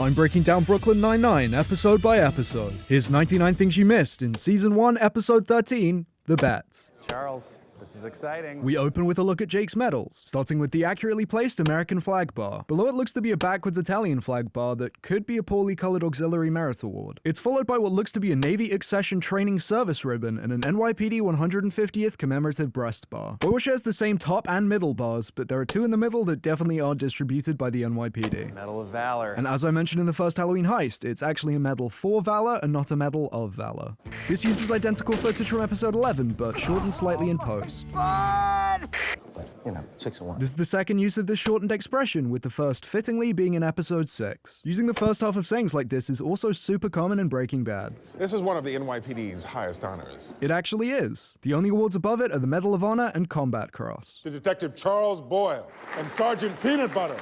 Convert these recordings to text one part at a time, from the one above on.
time breaking down Brooklyn Nine-Nine episode by episode. Here's 99 Things You Missed in Season 1, Episode 13, The Bet. Charles, this is exciting. We open with a look at Jake's medals, starting with the accurately placed American flag bar. Below it looks to be a backwards Italian flag bar that could be a poorly colored auxiliary merit award. It's followed by what looks to be a Navy Accession Training Service ribbon and an NYPD 150th commemorative breast bar. Boyle shares the same top and middle bars, but there are two in the middle that definitely aren't distributed by the NYPD. Medal of Valor. And as I mentioned in the first Halloween heist, it's actually a medal for valor and not a medal of valor. This uses identical footage from episode 11, but shortened slightly in post. You know, 6 and 1. This is the second use of this shortened expression, with the first fittingly being in episode 6. Using the first half of sayings like this is also super common in Breaking Bad. This is one of the NYPD's highest honors. It actually is. The only awards above it are the Medal of Honor and Combat Cross. To Detective Charles Boyle and Sergeant Peanut Butter.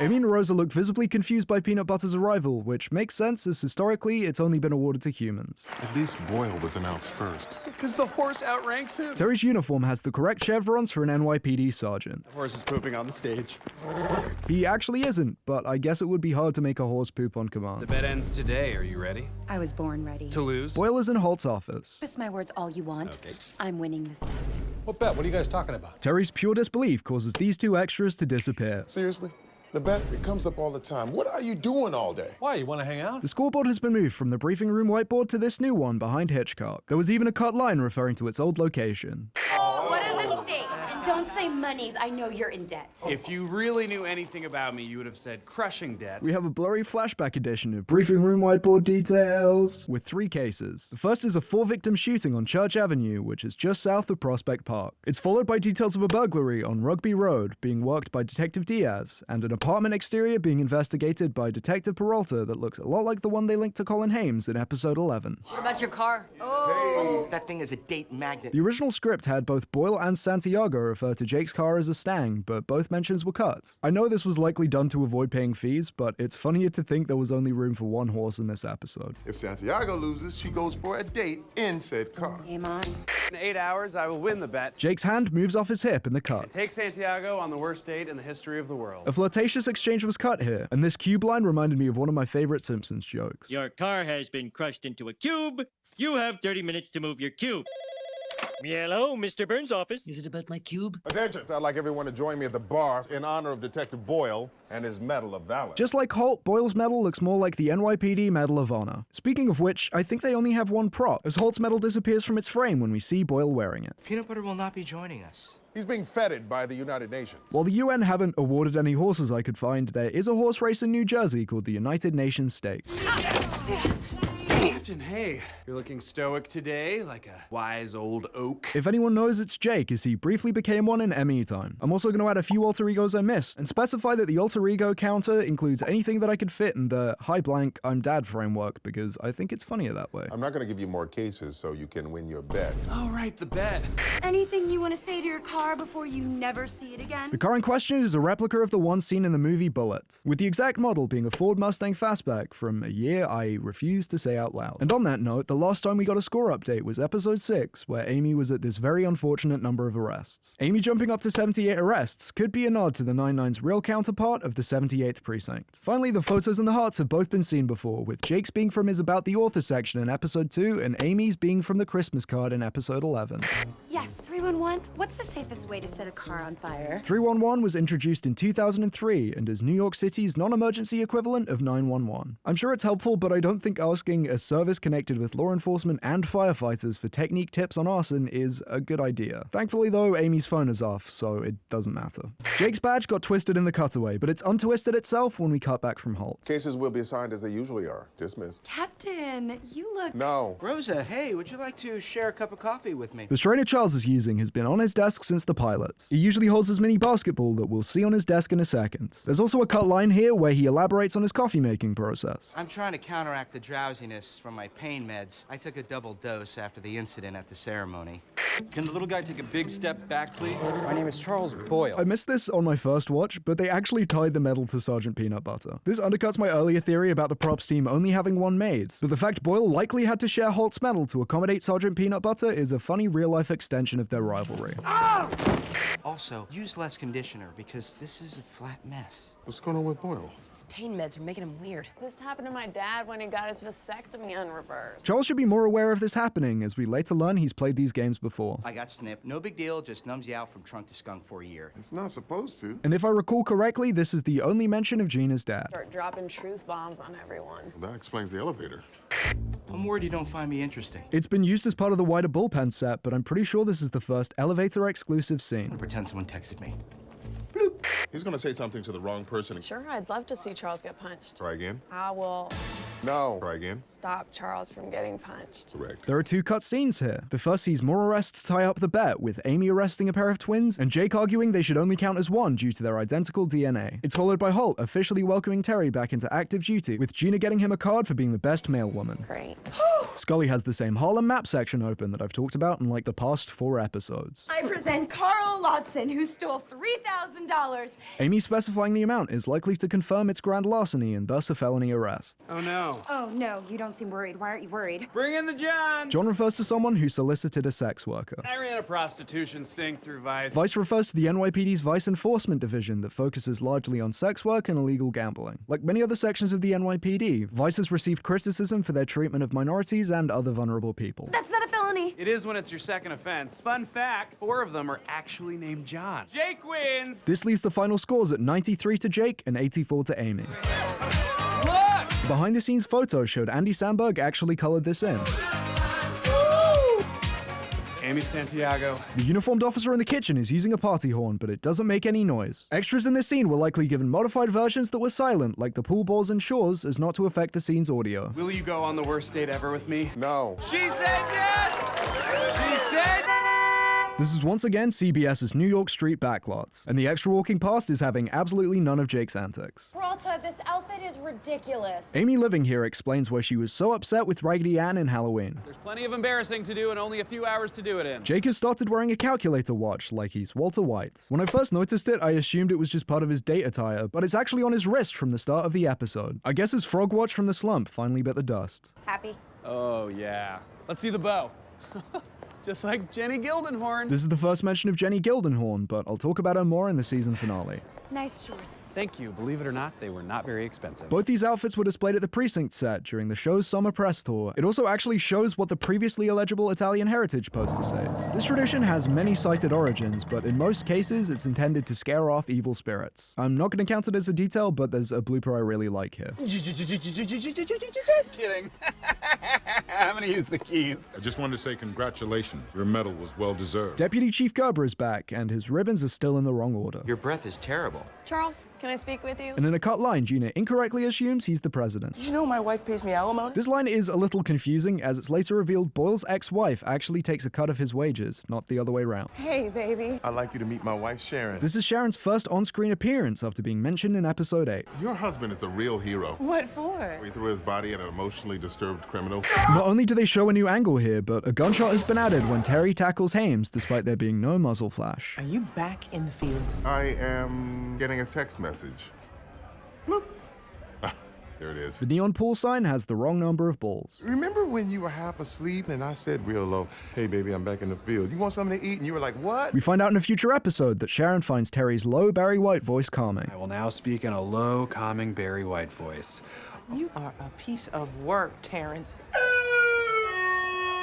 Amy and Rosa look visibly confused by Peanut Butter's arrival, which makes sense as historically it's only been awarded to humans. At least Boyle was announced first. Because the horse outranks him. Terry's uniform has the correct chevrons for an NYPD sergeant. The horse is pooping on the stage. He actually isn't, but I guess it would be hard to make a horse poop on The command. bet ends today. Are you ready? I was born ready. To lose? Boyle is in Holt's office. Twist my words all you want. Okay. I'm winning this bet. What bet? What are you guys talking about? Terry's pure disbelief causes these two extras to disappear. Seriously? The bet, it comes up all the time. What are you doing all day? Why, you want to hang out? The scoreboard has been moved from the briefing room whiteboard to this new one behind Hitchcock. There was even a cut line referring to its old location. What are the stakes? And don't say money. I know you're in debt. If you really knew anything about me, you would have said crushing debt. We have a blurry flashback edition of briefing room whiteboard details with 3 cases. The first is a 4-victim shooting on Church Avenue, which is just south of Prospect Park. It's followed by details of a burglary on Rugby Road being worked by Detective Diaz, and an apartment exterior being investigated by Detective Peralta that looks a lot like the one they linked to Colin Hames in episode 11. What about your car? That thing is a date magnet. The original script had both Boyle and Santiago refer to Jake's car as a Stang, but both mentions were cut. I know this was likely done to avoid paying fees, but it's funnier to think there was only room for one horse in this episode. If Santiago loses, she goes for a date in said car. Game on. In 8 hours, I will win the bet. Jake's hand moves off his hip in the cut. Take Santiago on the worst date in the history of the world. A flirtatious exchange was cut here, and this cube line reminded me of one of my favorite Simpsons jokes. Your car has been crushed into a cube. You have 30 minutes to move your cube. Hello, Mr. Burns' office. Is it about my cube? Attention! I'd like everyone to join me at the bar in honor of Detective Boyle and his Medal of Valor. Just like Holt, Boyle's medal looks more like the NYPD Medal of Honor. Speaking of which, I think they only have one prop, as Holt's medal disappears from its frame when we see Boyle wearing it. Peanut Butter will not be joining us. He's being feted by the United Nations. While the UN haven't awarded any horses I could find, there is a horse race in New Jersey called the United Nations Stakes. Captain, hey, you're looking stoic today, like a wise old oak. If anyone knows, it's Jake, as he briefly became one in ME time. I'm also going to add a few alter egos I missed, and specify that the alter ego counter includes anything that I could fit in the hi blank, I'm dad framework, because I think it's funnier that way. I'm not going to give you more cases so you can win your bet. Oh, right, the bet. Anything you want to say to your car before you never see it again? The car in question is a replica of the one seen in the movie Bullet, with the exact model being a Ford Mustang Fastback from a year I refuse to say out loud. And on that note, the last time we got a score update was episode 6, where Amy was at this very unfortunate number of arrests. Amy jumping up to 78 arrests could be a nod to the 99's real counterpart of the 78th precinct. Finally, the photos and the hearts have both been seen before, with Jake's being from his About the Author section in episode 2, and Amy's being from the Christmas card in episode 11. Yes, 311. What's the safest way to set a car on fire? 311 was introduced in 2003 and is New York City's non-emergency equivalent of 911. I'm sure it's helpful, but I don't think asking a service connected with law enforcement and firefighters for technique tips on arson is a good idea. Thankfully though, Amy's phone is off, so it doesn't matter. Jake's badge got twisted in the cutaway, but it's untwisted itself when we cut back from Holt. Cases will be assigned as they usually are. Dismissed. Captain, you look... No. Rosa, hey, would you like to share a cup of coffee with me? The strainer Charles is using has been on his desk since the pilot. He usually holds his mini basketball that we'll see on his desk in a second. There's also a cut line here where he elaborates on his coffee making process. I'm trying to counteract the drowsiness from my pain meds. I took a double dose after the incident at the ceremony. Can the little guy take a big step back, please? My name is Charles Boyle. I missed this on my first watch, but they actually tied the medal to Sergeant Peanut Butter. This undercuts my earlier theory about the props team only having one maid, but the fact Boyle likely had to share Holt's medal to accommodate Sergeant Peanut Butter is a funny real-life extension of their rivalry. Also, use less conditioner because this is a flat mess. What's going on with Boyle? His pain meds are making him weird. This happened to my dad when he got his vasectomy unreversed. Charles should be more aware of this happening, as we later learn he's played these games before. I got snipped. No big deal, just numbs you out from trunk to skunk for a year. It's not supposed to. And if I recall correctly, this is the only mention of Gina's dad. Start dropping truth bombs on everyone. Well, that explains the elevator. I'm worried you don't find me interesting. It's been used as part of the wider bullpen set, but I'm pretty sure this is the first elevator-exclusive scene. Pretend someone texted me. He's gonna say something to the wrong person. Sure, I'd love to see Charles get punched. Try again. I will No. Try again. stop Charles from getting punched. Correct. There are two cut scenes here. The first sees more arrests tie up the bet, with Amy arresting a pair of twins, and Jake arguing they should only count as one due to their identical DNA. It's followed by Holt officially welcoming Terry back into active duty, with Gina getting him a card for being the best male woman. Great. Scully has the same Harlem map section open that I've talked about in like the past 4 episodes. I present Carl Lotson, who stole $3,000. Amy specifying the amount is likely to confirm it's grand larceny and thus a felony arrest. Oh no. Oh, no, you don't seem worried. Why aren't you worried? Bring in the Johns! John refers to someone who solicited a sex worker. I ran a prostitution sting through Vice. Vice refers to the NYPD's Vice Enforcement Division that focuses largely on sex work and illegal gambling. Like many other sections of the NYPD, Vice has received criticism for their treatment of minorities and other vulnerable people. That's not a felony. It is when it's your second offense. Fun fact, 4 of them are actually named John. Jake wins! This leaves the final scores at 93 to Jake and 84 to Amy. Look! Behind the scenes photo showed Andy Samberg actually colored this in. Amy Santiago. The uniformed officer in the kitchen is using a party horn, but it doesn't make any noise. Extras in this scene were likely given modified versions that were silent, like the pool balls and Schur's, as not to affect the scene's audio. Will you go on the worst date ever with me? No. She said yes! She said This is once again CBS's New York Street backlots, and the extra walking past is having absolutely none of Jake's antics. Peralta, this outfit is ridiculous. Amy living here explains why she was so upset with Raggedy Ann in Halloween. There's plenty of embarrassing to do and only a few hours to do it in. Jake has started wearing a calculator watch like he's Walter White. When I first noticed it, I assumed it was just part of his date attire, but it's actually on his wrist from the start of the episode. I guess his frog watch from the slump finally bit the dust. Happy? Oh yeah. Let's see the bow. Just like Jenny Gildenhorn. This is the first mention of Jenny Gildenhorn, but I'll talk about her more in the season finale. Nice shorts. Thank you. Believe it or not, they were not very expensive. Both these outfits were displayed at the precinct set during the show's summer press tour. It also actually shows what the previously illegible Italian heritage poster says. This tradition has many cited origins, but in most cases, it's intended to scare off evil spirits. I'm not going to count it as a detail, but there's a blooper I really like here. Kidding. I'm gonna use the keys. I just wanted to say congratulations. Your medal was well deserved. Deputy Chief Gerber is back, and his ribbons are still in the wrong order. Your breath is terrible. Charles, can I speak with you? And in a cut line, Gina incorrectly assumes he's the president. Did you know my wife pays me alimony? This line is a little confusing, as it's later revealed Boyle's ex-wife actually takes a cut of his wages, not the other way around. Hey, baby. I'd like you to meet my wife, Sharon. This is Sharon's first on-screen appearance after being mentioned in episode 8. Your husband is a real hero. What for? He threw his body at an emotionally disturbed criminal. Not only do they show a new angle here, but a gunshot has been added when Terry tackles Hames, despite there being no muzzle flash. Are you back in the field? I am getting a text message. Bloop. Ah, there it is. The neon pool sign has the wrong number of balls. Remember when you were half asleep and I said real low, hey baby, I'm back in the field. You want something to eat? And you were like, what? We find out in a future episode that Sharon finds Terry's low Barry White voice calming. I will now speak in a low, calming Barry White voice. You are a piece of work, Terrence.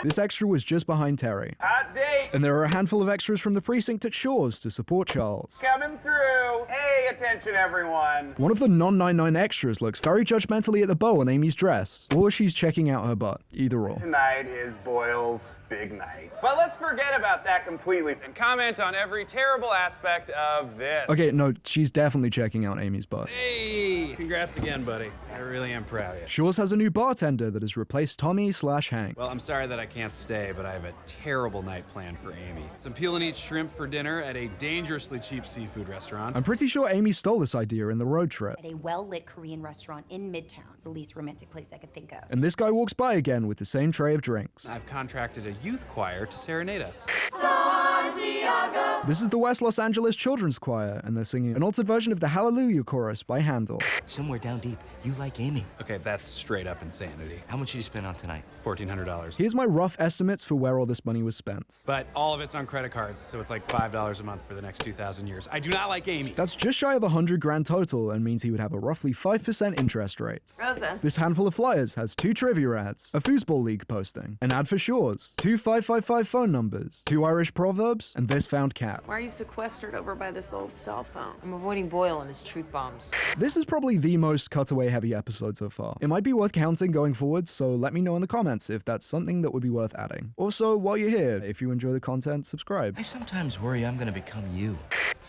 This extra was just behind Terry. Hot date! And there are a handful of extras from the precinct at Schur's to support Charles. Coming through! Hey, attention everyone! One of the non-99 extras looks very judgmentally at the bow on Amy's dress, or she's checking out her butt, either or. Tonight is Boyle's big night. But let's forget about that completely and comment on every terrible aspect of this. Okay, no, she's definitely checking out Amy's butt. Hey! Congrats again, buddy. I really am proud of you. Schur's has a new bartender that has replaced Tommy/Hank. Well, I'm sorry that I can't stay, but I have a terrible night planned for Amy. Some peel and eat shrimp for dinner at a dangerously cheap seafood restaurant. I'm pretty sure Amy stole this idea in the road trip. At a well-lit Korean restaurant in Midtown. It's the least romantic place I could think of. And this guy walks by again with the same tray of drinks. I've contracted a youth choir to serenade us. Santiago. This is the West Los Angeles Children's Choir, and they're singing an altered version of the Hallelujah chorus by Handel. Somewhere down deep, you like Amy. Okay, that's straight up insanity. How much did you spend on tonight? $1,400. Here's my rough estimates for where all this money was spent. But all of it's on credit cards, so it's like $5 a month for the next 2,000 years. I do not like Amy. That's just shy of $100,000 total and means he would have a roughly 5% interest rate. Rosa. This handful of flyers has 2 trivia ads, a foosball league posting, an ad for Schur's, 2 555 phone numbers, 2 Irish proverbs, and this found cat. Why are you sequestered over by this old cell phone? I'm avoiding Boyle and his truth bombs. This is probably the most cutaway heavy episode so far. It might be worth counting going forward, so let me know in the comments if that's something that would be worth adding. Also, while you're here, if you enjoy the content, subscribe. I sometimes worry I'm gonna become you.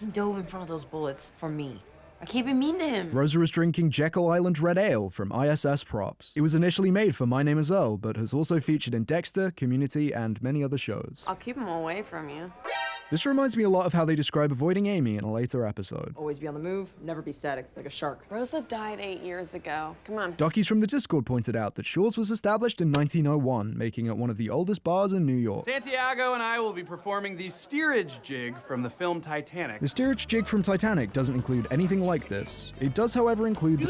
He dove in front of those bullets for me. I can't be mean to him. Rosa was drinking Jekyll Island Red Ale from ISS Props. It was initially made for My Name is Earl, but has also featured in Dexter, Community, and many other shows. I'll keep him away from you. This reminds me a lot of how they describe avoiding Amy in a later episode. Always be on the move, never be static, like a shark. Rosa died 8 years ago. Come on. Duckies from the Discord pointed out that Schur's was established in 1901, making it one of the oldest bars in New York. Santiago and I will be performing the steerage jig from the film Titanic. The steerage jig from Titanic doesn't include anything like this. It does, however, include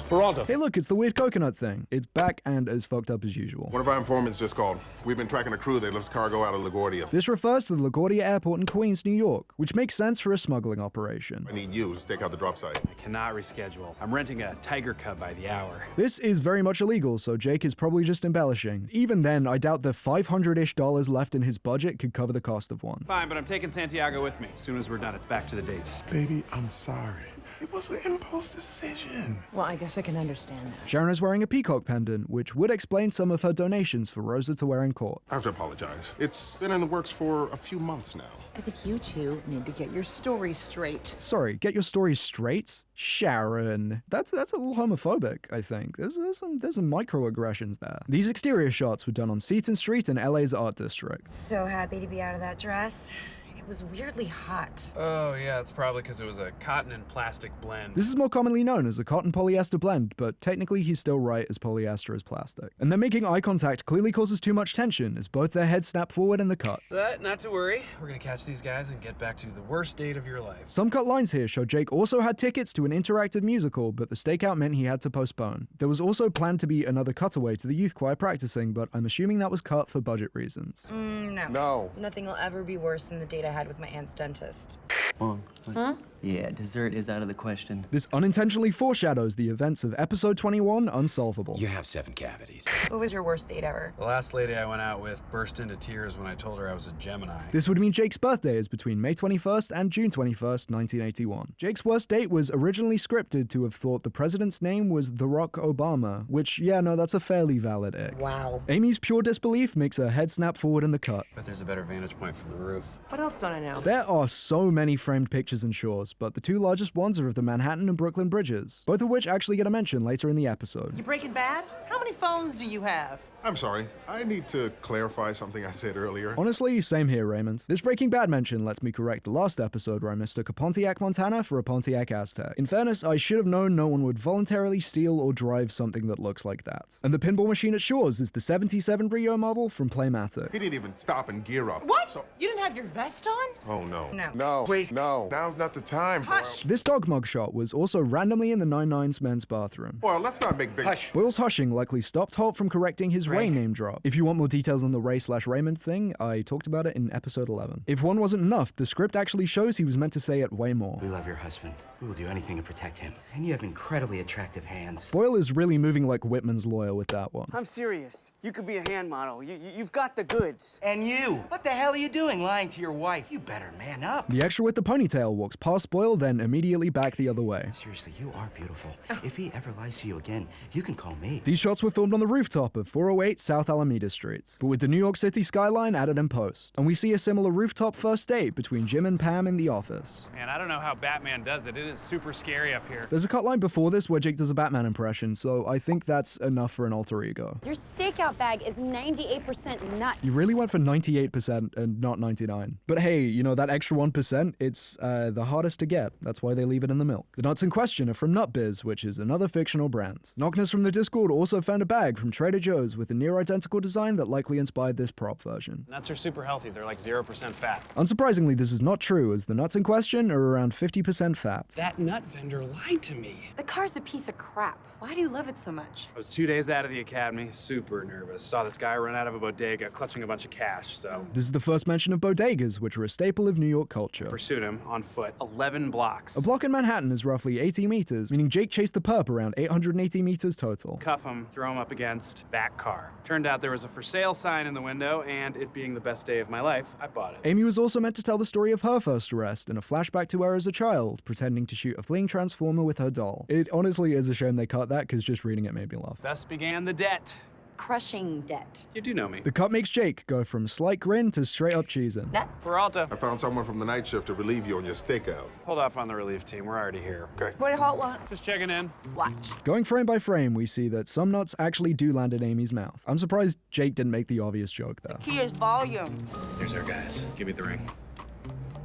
Peralta. Hey look, it's the weird coconut thing. It's back and as fucked up as usual. One of our informants just called. We've been tracking a crew that lifts cargo out of LaGuardia. This refers to the LaGuardia Airport in Queens, New York, which makes sense for a smuggling operation. I need you to stake out the drop site. I cannot reschedule. I'm renting a tiger cub by the hour. This is very much illegal, so Jake is probably just embellishing. Even then, I doubt the $500-ish left in his budget could cover the cost of one. Fine, but I'm taking Santiago with me. As soon as we're done, it's back to the date. Baby, I'm sorry. It was an impulse decision. Well, I guess I can understand that. Sharon is wearing a peacock pendant, which would explain some of her donations for Rosa to wear in court. I have to apologize. It's been in the works for a few months now. I think you two need to get your story straight. Sorry, get your story straight? Sharon. That's a little homophobic, I think. There's some microaggressions there. These exterior shots were done on Seton Street in LA's Art District. So happy to be out of that dress. It was weirdly hot. Oh, yeah, it's probably because it was a cotton and plastic blend. This is more commonly known as a cotton polyester blend, but technically he's still right as polyester is plastic. And then making eye contact clearly causes too much tension as both their heads snap forward in the cut. But not to worry, we're gonna catch these guys and get back to the worst date of your life. Some cut lines here show Jake also had tickets to an interactive musical, but the stakeout meant he had to postpone. There was also planned to be another cutaway to the youth choir practicing, but I'm assuming that was cut for budget reasons. No. Nothing will ever be worse than the date I had with my aunt's dentist. Huh? Yeah, dessert is out of the question. This unintentionally foreshadows the events of episode 21, Unsolvable. You have 7 cavities. What was your worst date ever? The last lady I went out with burst into tears when I told her I was a Gemini. This would mean Jake's birthday is between May 21st and June 21st, 1981. Jake's worst date was originally scripted to have thought the president's name was The Rock Obama, which, yeah, no, that's a fairly valid ick. Wow. Amy's pure disbelief makes her head snap forward in the cut. But there's a better vantage point from the roof. What else don't I know? There are so many framed pictures in Schur's, but the 2 largest ones are of the Manhattan and Brooklyn bridges, both of which actually get a mention later in the episode. You Breaking Bad? How many phones do you have? I'm sorry. I need to clarify something I said earlier. Honestly, same here, Raymond. This Breaking Bad mention lets me correct the last episode where I mistook a Pontiac Montana for a Pontiac Aztec. In fairness, I should have known no one would voluntarily steal or drive something that looks like that. And the pinball machine at Schur's is the 77 Rio model from Playmatic. He didn't even stop and gear up. What? So, You didn't have your vest on? oh no. No. No. Wait. No. Now's not the time. Hush. This dog mug shot was also randomly in the 99's men's bathroom. Well, let's not make big. Hush. Boyle's hushing likely stopped Holt from correcting his Ray name drop. If you want more details on the Ray/Raymond thing, I talked about it in episode 11. If one wasn't enough, the script actually shows he was meant to say it way more. We love your husband. We will do anything to protect him. And you have incredibly attractive hands. Boyle is really moving like Whitman's lawyer with that one. I'm serious. You could be a hand model. You've got the goods. And you! What the hell are you doing lying to your wife? You better man up. The extra with the ponytail walks past Boyle, then immediately back the other way. Seriously, you are beautiful. If he ever lies to you again, you can call me. These shots were filmed on the rooftop of 408 South Alameda Street, but with the New York City skyline added in post. And we see a similar rooftop first date between Jim and Pam in the office. Man, I don't know how Batman does it. It is super scary up here. There's a cut line before this where Jake does a Batman impression, so I think that's enough for an alter ego. Your stakeout bag is 98% nuts. You really went for 98% and not 99. But hey, you know, that extra 1%, it's the hardest to get. That's why they leave it in the milk. The nuts in question are from NutBiz, which is another fictional brand. Knockness from the Discord also found a bag from Trader Joe's with a near-identical design that likely inspired this prop version. Nuts are super healthy. They're like 0% fat. Unsurprisingly, this is not true, as the nuts in question are around 50% fat. That nut vendor lied to me. The car's a piece of crap. Why do you love it so much? I was 2 days out of the academy, super nervous. Saw this guy run out of a bodega, clutching a bunch of cash, so This is the first mention of bodegas, which are a staple of New York culture. pursued him on foot, 11 blocks. A block in Manhattan is roughly 80 meters, meaning Jake chased the perp around 880 meters total. Cuff him, throw him up against that car. Turned out there was a for sale sign in the window, and it being the best day of my life, I bought it. Amy was also meant to tell the story of her first arrest in a flashback to her as a child, pretending to shoot a fleeing transformer with her doll. It honestly is a shame they cut that, because just reading it made me laugh. Thus began the debt. Crushing debt. You do know me. The cut makes Jake go from slight grin to straight up cheesing. Peralta. I found someone from the night shift to relieve you on your stakeout. Hold off on the relief team. We're already here. Okay. What did Holt want? Just checking in. Watch. Going frame by frame, we see that some nuts actually do land in Amy's mouth. I'm surprised Jake didn't make the obvious joke there. Key is volume. Here's our guys. Give me the ring.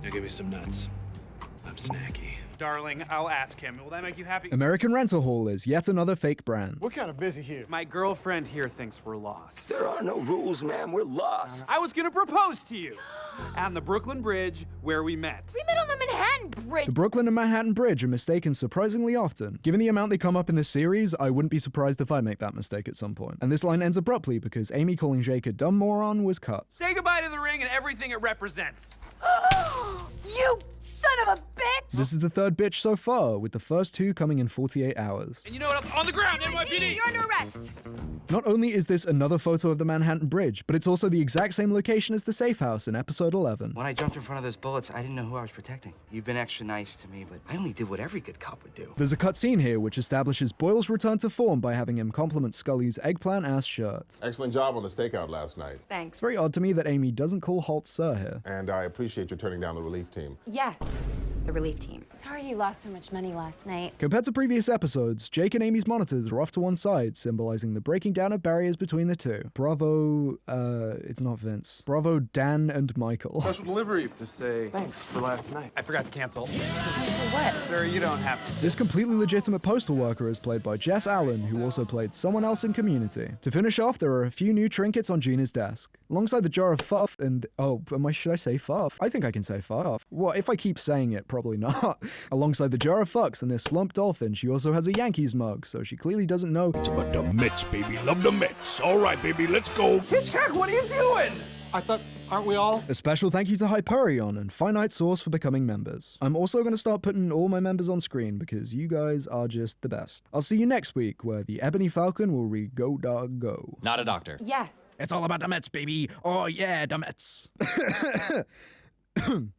Now give me some nuts. I'm snacky. Darling, I'll ask him. Will that make you happy? American Rental Hall is yet another fake brand. We're kind of busy here. My girlfriend here thinks we're lost. There are no rules, ma'am. We're lost. I was gonna propose to you on the Brooklyn Bridge where we met. We met on the Manhattan Bridge. The Brooklyn and Manhattan Bridge are mistaken surprisingly often. Given the amount they come up in this series, I wouldn't be surprised if I make that mistake at some point. And this line ends abruptly because Amy calling Jake a dumb moron was cut. Say goodbye to the ring and everything it represents. You son of a bitch! This is the third bitch so far, with the first two coming in 48 hours. And you know what else? On the ground, NYPD! You're under arrest. Not only is this another photo of the Manhattan Bridge, but it's also the exact same location as the safe house in episode 11. When I jumped in front of those bullets, I didn't know who I was protecting. You've been extra nice to me, but I only did what every good cop would do. There's a cut scene here which establishes Boyle's return to form by having him compliment Scully's eggplant-ass shirt. Excellent job on the stakeout last night. Thanks. It's very odd to me that Amy doesn't call Holt Sir here. And I appreciate you turning down the relief team. Yeah, the relief team. Sorry you lost so much money last night. Compared to previous episodes, Jake and Amy's monitors are off to one side, symbolizing the breaking down of barriers between the two. Bravo, it's not Vince. Bravo, Dan and Michael. Special delivery to say thanks for last night. I forgot to cancel. What? Sir, you don't have to. This completely legitimate postal worker is played by Jess Allen, who also played someone else in Community. To finish off, there are a few new trinkets on Gina's desk. Alongside the jar of fuff and... should I say fuff? I think I can say fuff. Well, if I keep saying it, probably not. Alongside the jar of fucks and this slumped dolphin, she also has a Yankees mug, so she clearly doesn't know... It's about the Mets, baby. Love the Mets. All right, baby, let's go. Hitchcock, what are you doing? I thought, aren't we all? A special thank you to Hyperion and Finite Source for becoming members. I'm also going to start putting all my members on screen because you guys are just the best. I'll see you next week where the Ebony Falcon will read Go Dog Go. Not a doctor. Yeah. It's all about the Mets, baby. Oh, yeah, the Mets.